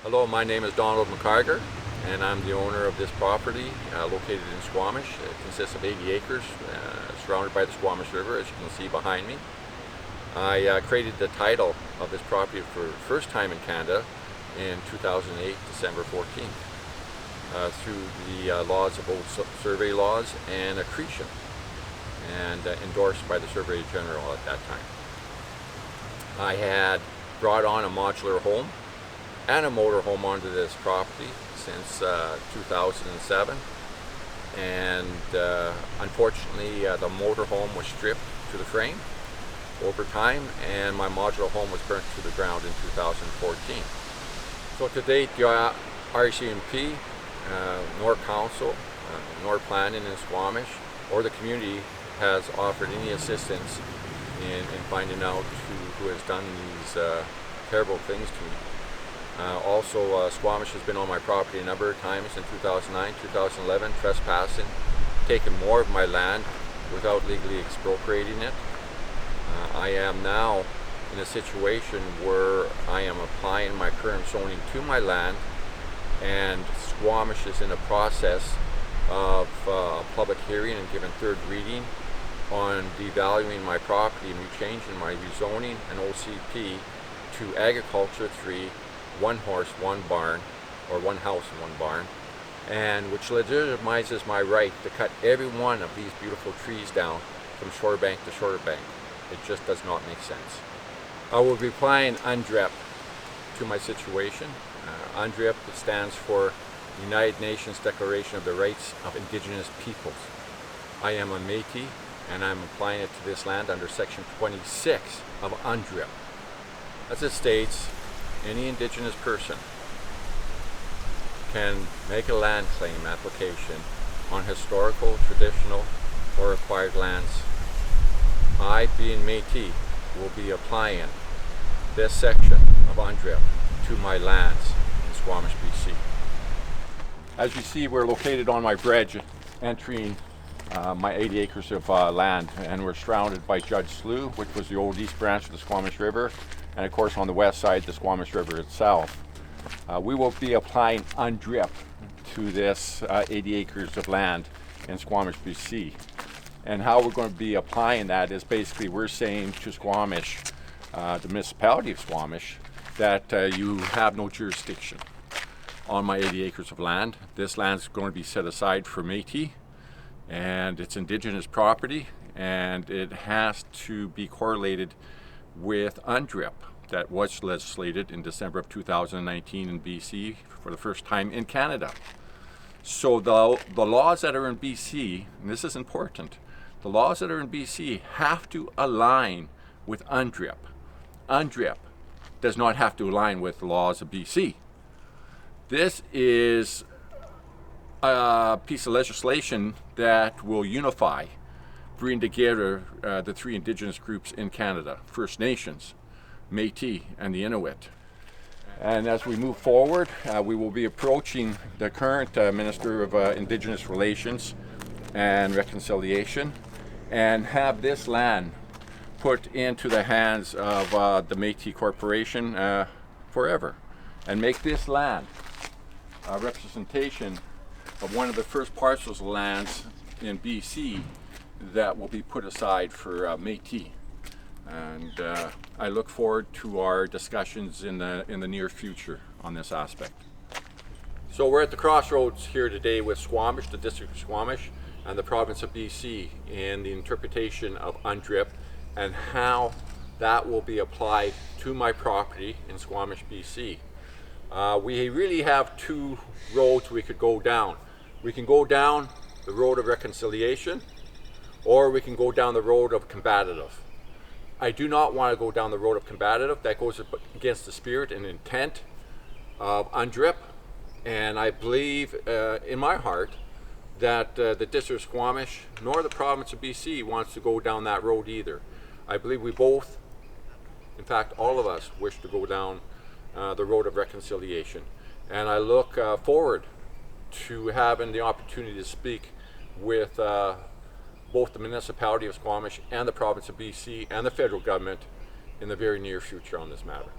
Hello, my name is Donald McCarger, and I'm the owner of this property located in Squamish. It consists of 80 acres, surrounded by the Squamish River, as you can see behind me. I created the title of this property for the first time in Canada in 2008, December 14th, through the laws of old survey laws and accretion, and endorsed by the Surveyor General at that time. I had brought on a modular home and a motor home onto this property since 2007, and unfortunately the motor home was stripped to the frame over time, and my modular home was burnt to the ground in 2014. So to date, the RCMP, nor Council, nor Planning in Squamish, or the community has offered any assistance in finding out who has done these terrible things to me. Also, Squamish has been on my property a number of times in 2009, 2011, trespassing, taking more of my land without legally expropriating it. I am now in a situation where I am applying my current zoning to my land, and Squamish is in a process of a public hearing and giving third reading on devaluing my property and changing my rezoning and OCP to Agriculture 3, one horse, one barn, or one house and one barn, and which legitimizes my right to cut every one of these beautiful trees down from shore bank to shore bank. It just does not make sense. I will be applying UNDRIP to my situation. UNDRIP stands for United Nations Declaration of the Rights of Indigenous Peoples. I am a Metis, and I'm applying it to this land under Section 26 of UNDRIP. As it states, any Indigenous person can make a land claim application on historical, traditional, or acquired lands. I, being Metis, will be applying this section of UNDRIP to my lands in Squamish, BC. As you see, we're located on my bridge entering my 80 acres of land, and we're surrounded by Judge Slough, which was the old east branch of the Squamish River, and of course on the west side the Squamish River itself. We will be applying UNDRIP to this 80 acres of land in Squamish, BC. And how we're going to be applying that is basically we're saying to Squamish, the municipality of Squamish, that you have no jurisdiction on my 80 acres of land. This land is going to be set aside for Metis, and it's Indigenous property, and it has to be correlated with UNDRIP that was legislated in December of 2019 in BC for the first time in Canada. So the laws that are in BC, and this is important, the laws that are in BC have to align with UNDRIP. UNDRIP does not have to align with the laws of BC. This is a piece of legislation that will unify, bring together the three Indigenous groups in Canada: First Nations, Metis, and the Inuit. And as we move forward, we will be approaching the current Minister of Indigenous Relations and Reconciliation, and have this land put into the hands of the Metis Corporation forever, and make this land a representation of one of the first parcels of lands in BC that will be put aside for Metis. And I look forward to our discussions in the near future on this aspect. So we're at the crossroads here today with Squamish, the District of Squamish, and the province of BC in the interpretation of UNDRIP and how that will be applied to my property in Squamish, BC. We really have two roads we could go down. We can go down the road of reconciliation, or we can go down the road of combative. I do not want to go down the road of combative. That goes against the spirit and intent of UNDRIP, and I believe in my heart that the District of Squamish nor the province of BC wants to go down that road either. I believe we both, in fact all of us, wish to go down the road of reconciliation, and I look forward to having the opportunity to speak with both the municipality of Squamish and the province of BC and the federal government in the very near future on this matter.